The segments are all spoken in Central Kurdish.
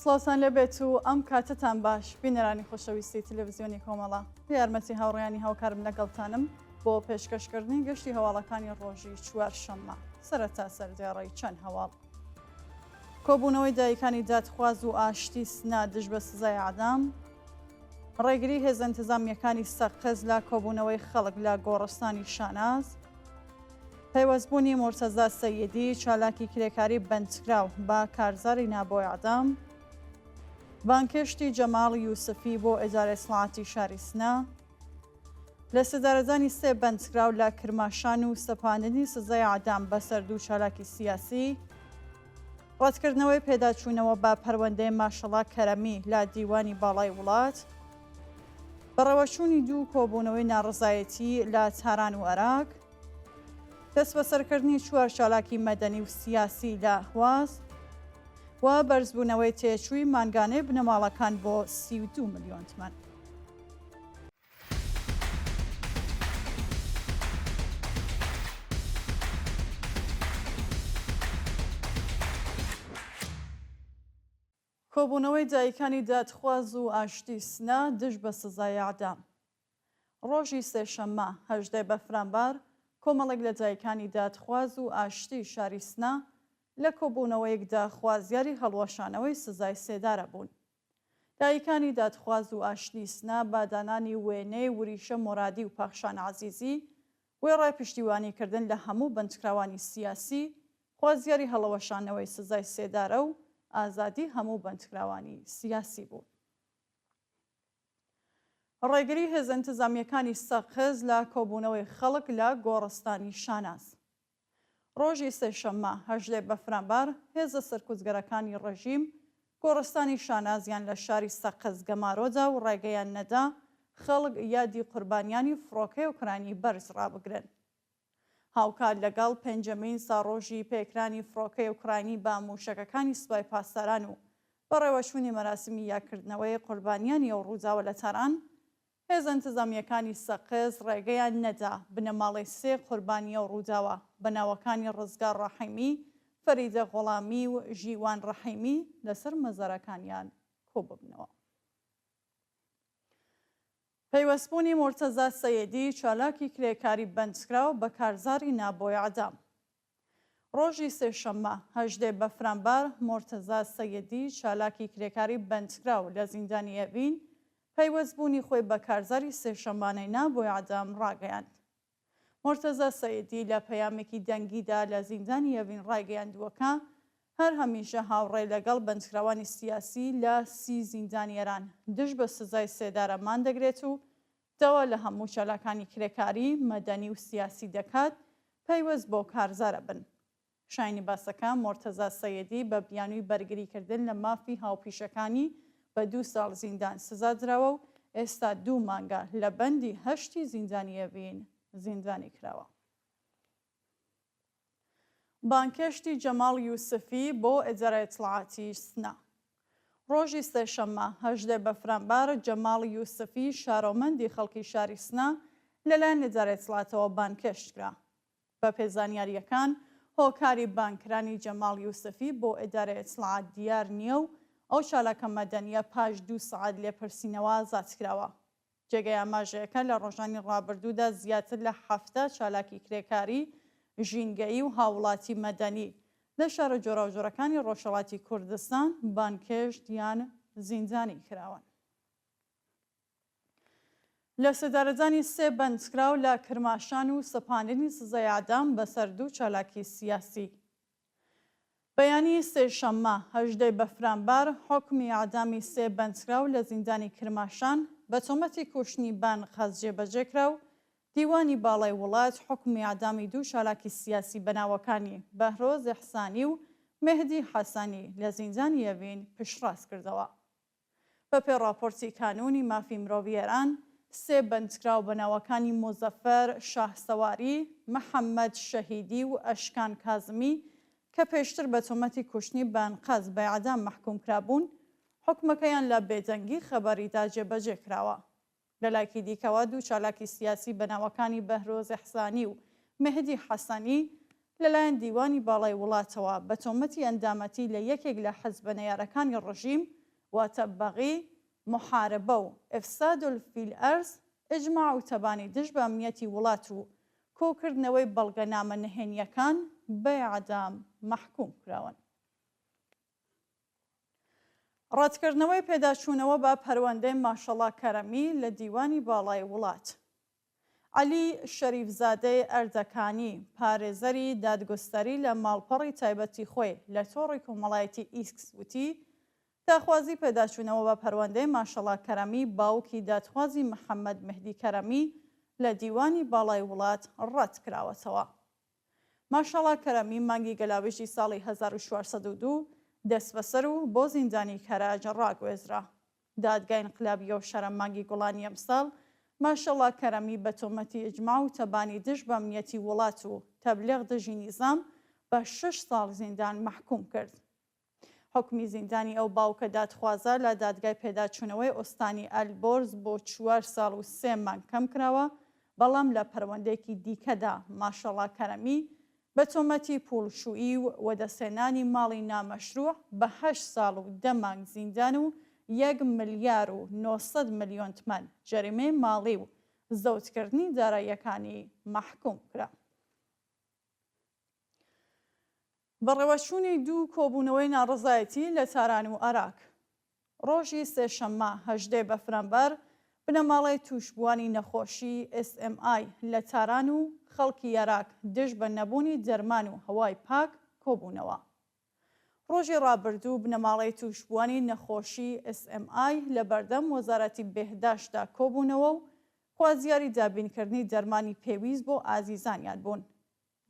سڵاوتان لەبێت و ئەم کاتتان باش بینەرانی خۆشەویستی تەلەڤیزیۆنی کۆمەڵە یارمەتی هاوڕێیانی هاوکارم لەگەڵتانم بۆ پێشکەشکردنی گەشتی هەواڵەکانی ڕۆژی چوارشەممە سەرەتا سەردێڕەی چەند هەواڵ. کۆبوونەوەی دایکانی دادخواز و ئاشتی سنا دژ بە سزای عەدام، ڕێگری هێزە ئینتیزامیەکانی سەقز لە کۆبوونەوەی خەڵک لە گۆڕستانی شاناز، پەیوەستبوونی مورتەزا سەییدی چالاکی کرێکاری بەندکراو بە کارزاری نابۆی عەدام، بانکشتی جەماڵ یوسفی بۆ ئیدارەی سڵاتی شاری سنا، لە سەدارەدانی سێ بەندکراو لە کرماشان و سەپاندنی سزای عەدام بەسەر دوو چالاکی سیاسی، ڕەتکردنەوەی پێداچوونەوە بە پەروەندەی ماشەڵا کەرەمی لە دیوانی باڵای وڵات، بەڕێوەچوونی دوو کۆبوونەوەی ناڕزایەتی لە تاران و عێراق، دەست بەسەرکردنی چوار چالاکی مەدەنی و سیاسی لە ئەهواز و بەرزبوونەوەی تێچووی مانگانەی بنەماڵەکان بۆ 32 ملیۆن تمەن. کۆبوونەوەی دایکانی دادخواز و ئاشتی سنا دژ بە سزای عەدام. ڕۆژی سێشەممە 18 بەفرامبار کۆمەڵێک لە دایکانی دادخواز و ئاشتی شاری سنا لە کۆبوونەوەیەکدا خوازیاری هەڵوەشانەوەی سزای سێدارە بوون. دایکانی دادخواز و ئاشتی سنا بادانانی وێنەی وریشە مۆرادی و پاخشان عەزیزی وێڕای پشتیوانیکردن لە هەموو بەندکراوانی سیاسی خوازیاری هەڵەوەشانەوەی سزای سێدارە و ئازادی هەموو بەندکراوانی سیاسی بوون. ڕێگری هێزە ئینتیزامیەکانی سەقز لە کۆبوونەوەی خەڵک لە گۆڕستانی شاناز. ڕۆژی سێشەممە 18 بەفرامبار هێزە سەرکوزگەرەکانی ڕەژیم گۆڕستانی شانازیان لە شاری سەقز گەمارۆدا و ڕێگەیان نەدا خەڵک یادی قوربانیانی فڕۆکەی ئوکراینی بەرز ڕابگرن. هاوکات لەگەڵ پێنجەمین ساڕۆژی پێکرانی فڕۆکەی ئوکراینی بە موشەکەکانی سوپای پاسداران و بەڕێوەچوونی مەراسمی یاکردنەوەی قوربانیانی ئەو ڕووداوە لە تاران، هێزە ئینتیزامیەکانی سەقز ڕێگەیان نەدا بنەماڵەی سێ قوربانیە و ڕووداوە بەناوەکانی ڕزگار ڕەحیمی، فەریدە غۆڵامی و ژیوان ڕەحیمی لەسەر مەزارەکانیان کۆببنەوە. پەیوەستبوونی مورتەزا سەییدی چالاکی کرێکاری بەندکراو بە کارزاری نابۆی عەدام. ڕۆژی سێشەممە 18 بەفرامبار مورتەزا سەییدی چالاکی کرێکاری بەندکراو لە زیندانی ئەڤین پەیوەستبوونی خۆی بە کارزاری سێشەممانەی نابۆی عەدام ڕاگەیاند. مورتەزا سەییدی لە پەیامێکی دەنگیدا لە زیندانی ئەڤین ڕایگەیاندووەکە هەر هەمیشە هاوڕێ لەگەڵ بەندکراوانی سیاسی لە 30 زیندانیەران دژ بە سزای سێدارەمان دەگرێت و داوا لە هەموو چالاکانی کرێکاری مەدەنی و سیاسی دەکات پەیوەست بۆ کارزارە بن. شایانی باسەکە مورتەزا سەییدی بە بیانووی بەرگریکردن لە مافی هاوپیشەکانی بە 2 ساڵ زیندان سزا درراوە و ئێستا 2 مانگە لە بەندی 8 زیندانی ئەڤین زیندانی کراوە. بانکشتی جەماڵ یوسفی بۆ ئیدارەی سڵاتی سنا. ڕۆژی سێشەممە 18 بەفرامبار جەماڵ یوسفی شارۆمەندی خەڵکی شاری سنا لەلایەن ئیدارەی سڵاتەوە بانکشت کرا. بە پێزانیاریەکان هۆکاری بانکرانی جەماڵ یوسفی بۆ ئیدارەی سڵات دیار نییە و ئەو چالاکە مەدەنیە پاش 2 سەعات لێپرسینەوە ئازاد کراوە. جێگەی ئاماژەیەەکە لە ڕۆژانی ڕابردوودا زیاتر لە 7 چالاکی کرێکاری، ژینگەیی و هاوڵاتی مەدەنی لە شارە جۆراوجۆرەکانی ڕۆژهەڵاتی کوردستان بانکشت یان زیندانی کراون. لە سەدارەدانی سێ بەندکراو لە کرماشان و سەپاندنی سزای عەدام بەسەر دوو چالاکی سیاسی. بەیانی سێشەممە 18 بەفرامبار حکمی عەدامی سێ بەندکراو لە زیندانی کرماشان بە تۆمەتی کوشتنی بان قەز جێبەجێکرا و دیوانی باڵای وڵات حکمی عەدامی دوو چالاکی سیاسی بەناوەکانی بەهرۆز ئیحسانی و مێهدی حەسانی لە زیندانی ئەڤین پشتڕاست کردەوە. بەپێی راپۆرتی کانونی مافی مرۆڤی ئێران، سێ بەندکراو بەناوەکانی مۆزەفەر شاهسەواری، محەممەد شەهیدی و ئەشکان کازمی کە پێشتر بە تۆمەتی کوشتنی بانقەز بە عەدام مەحکوم کرابوون، حکمەکەیان لە بێدەنگی خەبەریدا جێبەجێ کراوە. لەلایەکی دیکەوە دوو چالاکی سیاسی بەناوەکانی بەهرۆز ئیحسانی و مێهدی حەسانی لەلایەن دیوانی باڵای وڵاتەوە بە تۆمەتی ئەندامەتی لە یەکێک لە حەزبە نەیارەکانی ڕژیم واتە بەغی، محاربە و ئەفساد الفیل ئەرز، ئجماع و تەبانی دژ بە ئەمنیەتی وڵات و کۆکردنەوەی بەڵگەنامە نهێنیەکان بە ئیعدام مەحکوم کراون. ڕەتکردنەوەی پێداچوونەوە بە پەروەندەی ماشەڵا کەرەمی لە دیوانی باڵای وڵات. عەلی شەریفزادەی ئەردەکانی پارێزەری دادگستەری لە ماڵپەڕی تایبەتی خۆی لە تۆڕی کۆمەڵایەتی ئیسکس وتی داخوازی پێداچوونەوە بە پەروەندەی ماشەڵا کەرەمی باوکی دادخوازی محەممەد مهدی کەرەمی لە دیوانی باڵای وڵات ڕەت کراوەتەوە. ماشەڵا کەرەمی مانگی گەلاوێژی ساڵی 1402 دەست بەسەر و بۆ زیندانی کەراج ڕاگوێزرا. دادگای انقلابیە و شەرە مانگی گوڵانی ئەمساڵ ماشەڵا کەرەمی بە تۆمەتی ئجماع و تەبانی دژ بە ئەمنیەتی وڵات و تەبلیغ دژی نیزام بە 6 ساڵ زیندان مەحکوم کرد. حکمی زیندانی ئەو باوکە دادخوازە لە دادگای پێداچوونەوەی ئۆستانی ئەلبۆرز بۆ 4 ساڵ و 3 مانگ کەم کراوە، بەڵام لە پەروەندەیەکی دیکەدا ماشەڵا کەرەمی بە تۆمەتی پوڵشویی و وەدەسێنانی ماڵی نامەشروع بە 8 ساڵ و 10 مانگ زیندان و 1 ملیار و 900 ملیۆن تمەن جەریمەی ماڵی و زەوتکردنی داراییەکانی مەحکوم کرا. بەڕێوەچوونی دوو کۆبوونەوەی ناڕەزایەتی لە تاران و عێراق. ڕۆژی سێشەممە 18 بەفرەمبەر بنەماڵەی توشبوانی نەخۆشی SMI لە تاران و خەڵکی عێراق دژ بە نەبوونی دەرمان و هەوای پاک کۆبوونەوە. ڕۆژی ڕابردوو بنەماڵەی توشبوانی نەخۆشی SMI لە بەردەم وەزارەتی بێهداشتدا کۆبوونەوە و خوازیاری دابینکردنی دەرمانی پێویست بۆ ئازیزانیان بوون.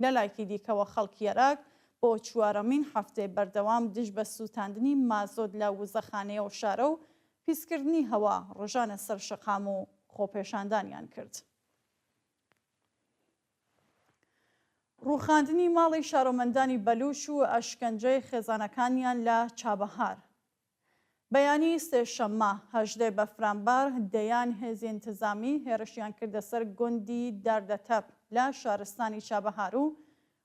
لە لایەکی دیکەوە خەڵکی عێراق بۆ 4مین هەفتەی بەردەوام دژ بە سووتاندنی مازۆت لە وزەخانەیە و شارە و پیسکردنی هەوا ڕۆژانە سەر شەقام و خۆپێشاندانیان کرد. ڕووخاندنی ماڵی شارۆمەندانی بەلوچ و ئەشکەنجەی خێزانەکانیان لە چابەهار. بەیانی سێشەممە 18 بەفرەمبەر دەیان هێزی انتزامی هێرشیان کردە سەر گوندی داردەتەپ لە شارستانی چابەهار و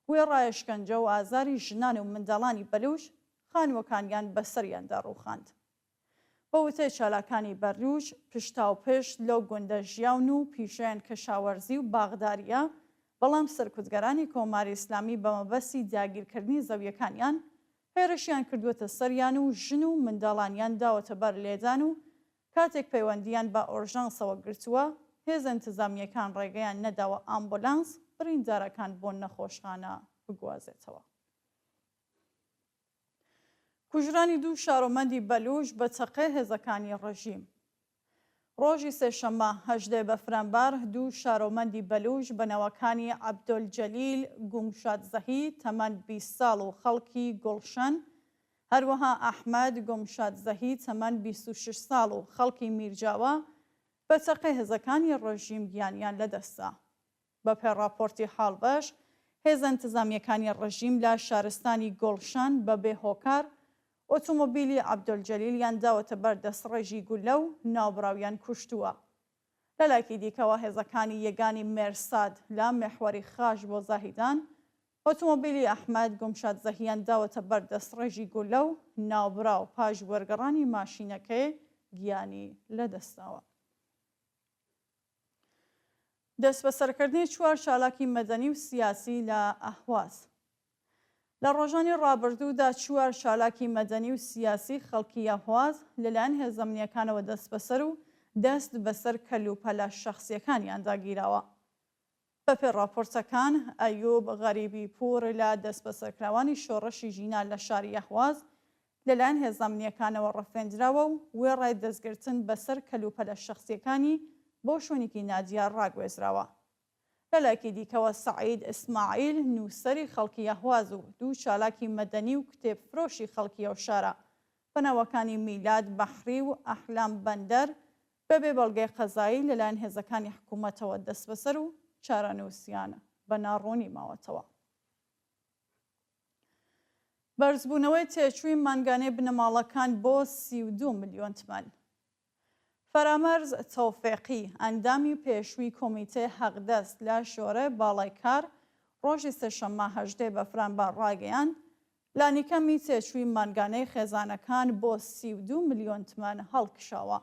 وێ ڕایشکەنجە و ئازاری ژنان و منداڵانی بەلوچ خانووەکانیان بەسەریاندا ڕووخاند. بە وتەی چالاکانی بەلوچ پشتاوپشت لەو گوندە ژیاون و پیشەیان کەشاوەرزی و باغداریە، بەڵام سەرکوتگەرانی کۆماری ئیسلامی بە مەبەستی داگیرکردنی زەویەکانیان هێرشیان کردووەتە سەریان و ژن و منداڵانیان داوەتە بەر لێدان و کاتێک پەیوەندیان بە ئۆرژانسەوە گرتووە هێز انتزامیەکان ڕێگەیان نەداوە ئامبۆلانس بریندارەکان بۆ نەخۆشخانە بگوازێتەوە. کوژرانی دوو شارۆمەندی بەلوچ بە چەقەی هێزەکانی ڕژیم. ڕۆژی سێشەممە 18 بەفرەمبەر دوو شارۆمەندی بەلوچ بەنەوەکانی عەبدولجەلیل گومشادزەهی تەمەن 20 ساڵ و خەڵکی گوڵشەن، هەروەها ئەحمەد گومشادزەهی تەمەن 26 ساڵ و خەڵکی میرجاوە بە چەقەی هێزەکانی ڕژیم گیانیان لەدەستا. بە پێڕاپۆرتی حاڵبەش هێزە انتزامیەکانی ڕژیم لە شارستانی گۆڵشان بە بێهۆکار ئۆتۆمۆبیلی عەبدولجەلیلیان داوەتە بەر دەستڕێژی گولە و ناوبراویان کوشتووە. لە لایەکی دیکەوە هێزەکانی یەگانی مێرساد لە مێحوەری خاش بۆ زاهیدان ئۆتۆمۆبیلی ئەحمەد گومشادزەهیان داوەتە بەر دەستڕێژی گولە و ناوبراو پاش وەرگەڕانی ماشینەکەی گیانی لەدەستاوە. دەست بەسەرکردنی 4 چالاکی مەدەنی و سیاسی لە ئەهواز. لە ڕۆژانی ڕابردوودا 4 چالاکی مەدەنی و سیاسی خەڵکی ئەهواز لەلایەن هێزەمنیەکانەوە دەست بەسەر و دەست بەسەر کەلوپەلە شەخسیەکانیان داگیراوە. بەپێ راپۆرتەکان ئەیوب غەریبی پوور لە دەست بەسەرکراوانی شۆڕەشی ژینا لە شاری ئەهواز لەلایەن هێزەمنیەکانەوە ڕەفێنراوە و وێڕای دەستگرتن بەسەر کەلوپەلە شەخسیەکانی بۆ شوێنێکی نادیار ڕاگوێزراوە. لەلایەکی دیکەوە سەعید ئیسماعیل نووسەری خەڵکی ئەهواز و دوو چالاکی مەدەنی و کتێبفرۆشی خەڵکی ئەو شارە بەناوەکانی میلاد بەحری و ئەحلام بەندەر بەبێ بەڵگەی قەزایی لەلایەن هێزەکانی حکوومەتەوە دەست بەسەر و چارەنووسیانە بە ناڕوونی ماوەتەوە. بەرزبوونەوەی تێچووی مانگانەی بنەماڵەکان بۆ 32 ملیۆن تمەن. فەرامەرز تەوفیقی ئەندامی پێشووی کۆمیتەی حەقدەست لە شۆرە باڵای کار ڕۆژی سێشەممە 18 بەفرانبار ڕاگەیاند لانیکەمی تێچووی مانگانەی خێزانەکان بۆ 32 ملیۆن تمەن هەڵکشاوە.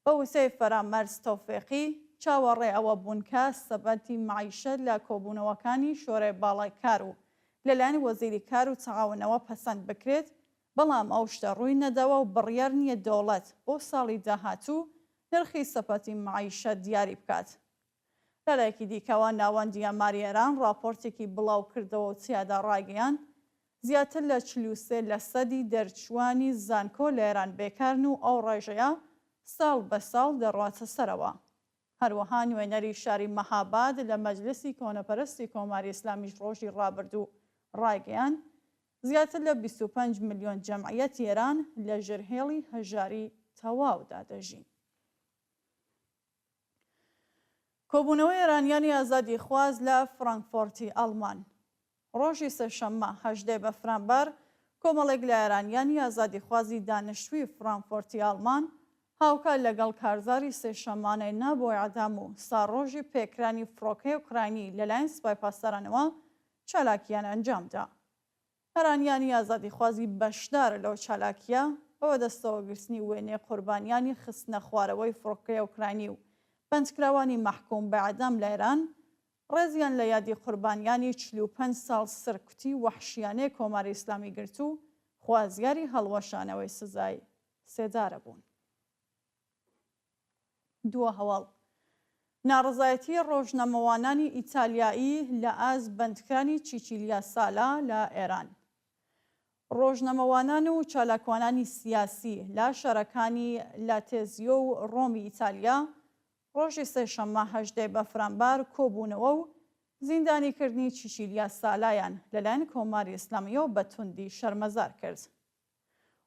بە وسەی فەرامەرز تەوفیقی چاوەڕێ ئەوە بوون کە سەبەتی معیشەت لە کۆبوونەوەکانی شۆرەی باڵای کار و لەلایەن وەزیری کار و تەعاونەوە پەسەند بکرێت، بەڵام ئەو شتە ڕووی نەداوە و بڕیار نییە دەوڵەت بۆ ساڵی داهاتوو نرخی سەپەتی معیشەت دیاری بکات. لەلایەکی دیکەوە ناوەندی ئەماری ئێران راپۆرتێکی بڵاو کردەوە و تیادا ڕاگەیاند زیاتر لە 43% دەرچوانی زانکۆ لە ئێران بێکارن و ئەو ڕێژەیە ساڵ بە ساڵ دەڕاتە سەرەوە. هەروەها نوێنەری شاری مەهاباد لە مەجلسی کۆنەپەرستی کۆماری ئیسلامیش ڕۆژی ڕابردوو ڕاگەیاند زیاتر لە 25 ملیۆن جەمعیەتی ئێران لە ژێرهێڵی هەژاری تەواودا دەژین. کۆبوونەوەی ئێرانیانی ئازادی خواز لە فڕانکفۆرتی ئەڵمان. ڕۆژی سێشەممە 18 بەفرانبار کۆمەڵێک لە ئێرانیانی ئازادی خوازی دانیشتووی فڕانکفۆرتی ئەڵمان هاوکات لەگەڵ کارزاری سێشەممانەی نابۆی عەدام و ساڕۆژی پێکرانی فڕۆکەی ئوکراینی لەلایەن سوپای پاسدارانەوە چالاکیان ئەنجامدا. ئێرانیانی ئازادی خوازی بەشدار لەو چالاکیە بەوە دەستەوەگرتنی وێنەی قوربانیانی خستنە خوارەوەی فڕۆکەی ئوکراینی و بەندکراوانی مەحکوم بە عەدام لە ئێران ڕێزیان لە یادی قوربانیانی 45 ساڵ سەرکوتی وەحشیانەی کۆماری ئیسلامی گرت و خوازیاری هەڵوەشانەوەی سزای سێدارە بوون. دووە هەواڵ ناڕزایەتی ڕۆژنامەوانانی ئیتالیایی لە ئاز بەندکرانی چیچیلیا سالا لە ئێران. ڕۆژنامەوانان و چالاکوانانی سیاسی لە شارەکانی لاتێزیۆ و ڕۆمی ئیتالیا ڕۆژی سێشەممە 18 بەفرانبار کۆبوونەوە و زیندانیکردنی چیچیلیا سالایان لەلایەن کۆماری ئیسلامیەوە بە توندی شەرمەزار کرد.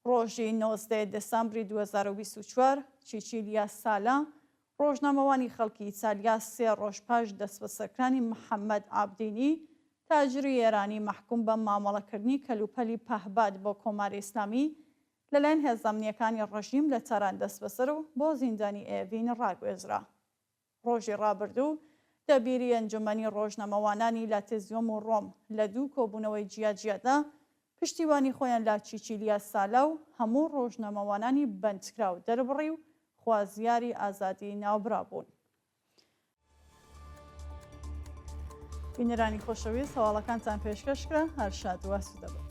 ڕۆژی 19 دەسامبری 2024 چیچیلیا سالا ڕۆژنامەوانی خەڵکی ئیتالیا 3 ڕۆژ پاش دەستبەسەرکردنی محەممەد عابدینی تاجری ئێرانی مەحکوم بە مامەڵەکردنی کەلوپەلی پەهباد بۆ کۆماری ئیسلامی لەلایەن هێزەمنیەکانی ڕژیم لە تەران دەستبەسەر و بۆ زیندانی ئێڤین ڕاگوێزرا. ڕۆژی ڕابردوو دەبیری ئەنجومەنی ڕۆژنامەوانانی لاتێزیۆم و ڕۆم لە دوو کۆبوونەوەی جیاجیادا پشتیوانی خۆیان لە چیچیلیا سالا و هەموو ڕۆژنامەوانانی بەندکرا و دەربڕی و خوازیاری ئازادی ناوبرا بوون. بینەرانی خۆشەویست هەواڵەکانتان پێشکەشکرا هەر شاد و ئاسوودە بن.